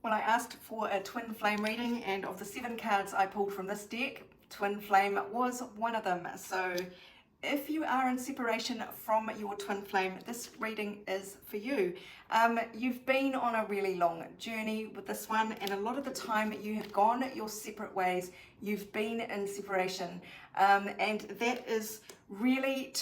Well, I asked for a twin flame reading, and of the 7 cards I pulled from this deck, twin flame was one of them. So if you are in separation from your twin flame, this reading is for you. You've been on a really long journey with this one, and a lot of the time you have gone your separate ways. You've been in separation, and that is really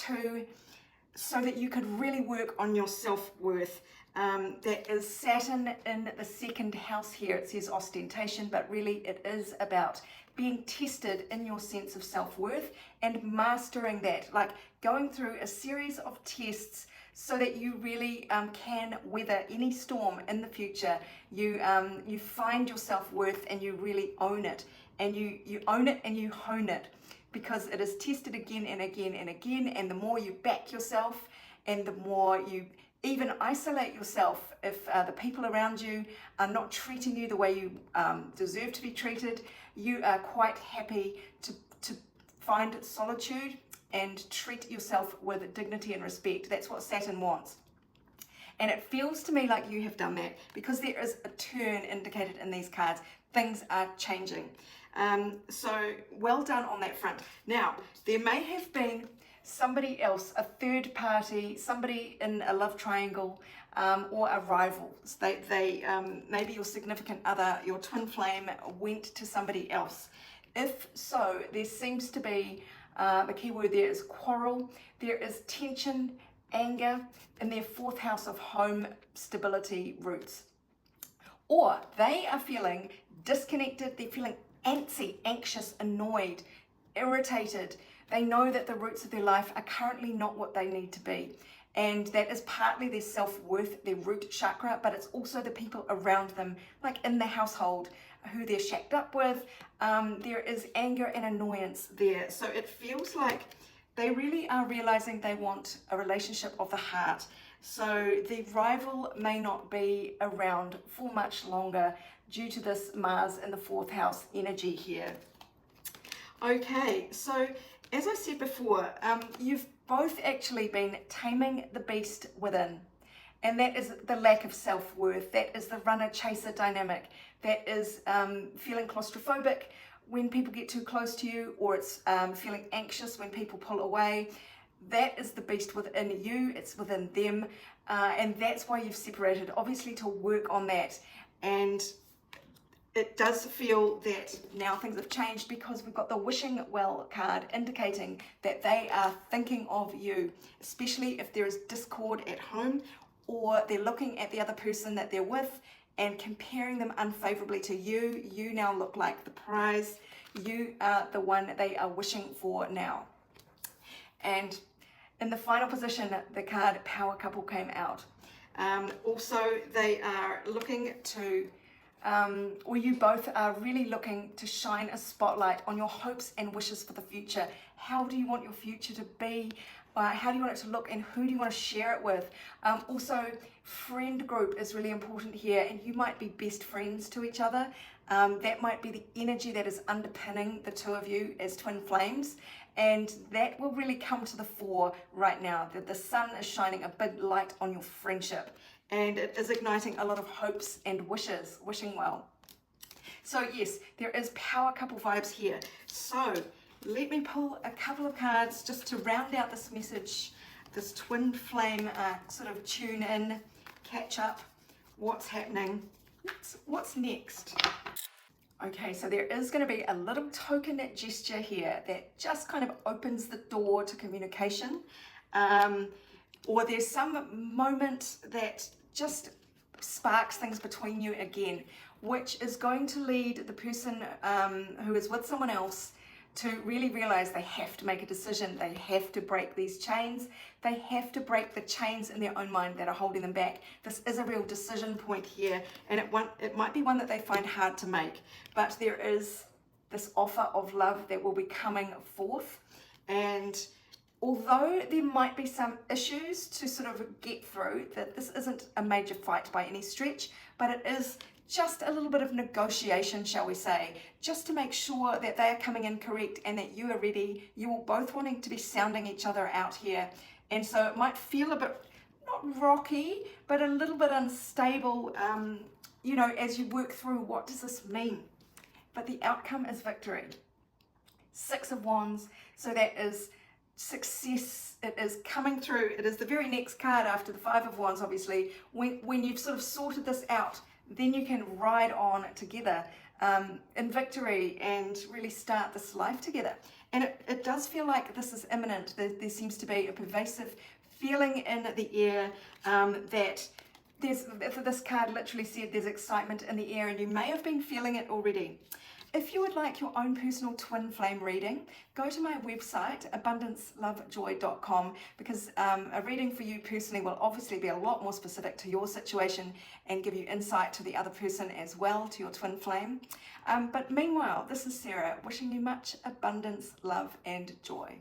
so that you could really work on your self-worth. That is Saturn in the 2nd house here. It says ostentation, but really it is about being tested in your sense of self-worth and mastering that, like going through a series of tests so that you really can weather any storm in the future. You find your self-worth and you really own it, and you own it and you hone it, because it is tested again and again and again. And the more you back yourself, and the more you even isolate yourself, if the people around you are not treating you the way you deserve to be treated, you are quite happy to find solitude and treat yourself with dignity and respect. That's what Saturn wants. And it feels to me like you have done that, because there is a turn indicated in these cards. Things are changing. So well done on that front. Now, there may have been somebody else, a third party, somebody in a love triangle, or a rival. They maybe your significant other, your twin flame, went to somebody else. If so, there seems to be, the key word there is quarrel. There is tension, anger in their 4th house of home stability roots. Or they are feeling disconnected, they're feeling antsy, anxious, annoyed, irritated. They know that the roots of their life are currently not what they need to be. And that is partly their self-worth, their root chakra, but it's also the people around them, like in the household, who they're shacked up with. There is anger and annoyance there. So it feels like they really are realizing they want a relationship of the heart. So the rival may not be around for much longer due to this Mars in the 4th house energy here. Okay, so as I said before, you've both actually been taming the beast within. And that is the lack of self-worth. That is the runner-chaser dynamic. That is feeling claustrophobic when people get too close to you, or it's feeling anxious when people pull away. That is the beast within you. It's within them. And that's why you've separated, obviously, to work on that. And it does feel that now things have changed, because we've got the wishing well card indicating that they are thinking of you, especially if there is discord at home, or they're looking at the other person that they're with and comparing them unfavorably to you. You now look like the prize. You are the one they are wishing for now. And in the final position, the card Power Couple came out. Also, they are looking to or you both are really looking to shine a spotlight on your hopes and wishes for the future. How do you want your future to be? How do you want it to look, and who do you want to share it with? Also, friend group is really important here, and you might be best friends to each other. That might be the energy that is underpinning the two of you as twin flames, and that will really come to the fore right now, that the sun is shining a big light on your friendship, and it is igniting a lot of hopes and wishes, wishing well. So yes, there is power couple vibes here. So let me pull a couple of cards just to round out this message, this twin flame sort of tune in, catch up, what's happening, what's next. Okay, so there is going to be a little token gesture here that just kind of opens the door to communication, or there's some moment that just sparks things between you again, which is going to lead the person who is with someone else to really realize they have to make a decision. They have to break these chains. They have to break the chains in their own mind that are holding them back. This is a real decision point here, and it might be one that they find hard to make, but there is this offer of love that will be coming forth. And although there might be some issues to sort of get through, that this isn't a major fight by any stretch, but it is just a little bit of negotiation, shall we say, just to make sure that they are coming in correct and that you are ready. You are both wanting to be sounding each other out here. And so it might feel a bit, not rocky, but a little bit unstable you know, as you work through what does this mean, but the outcome is victory. Six of Wands, so that is success. It is coming through. It is the very next card after the Five of Wands, obviously. When you've sort of sorted this out, then you can ride on together in victory and really start this life together. And it does feel like this is imminent. There seems to be a pervasive feeling in the air that this card literally said there's excitement in the air, and you may have been feeling it already. If you would like your own personal twin flame reading, go to my website, abundancelovejoy.com, because a reading for you personally will obviously be a lot more specific to your situation and give you insight to the other person as well, to your twin flame. But meanwhile, this is Sarah wishing you much abundance, love and joy.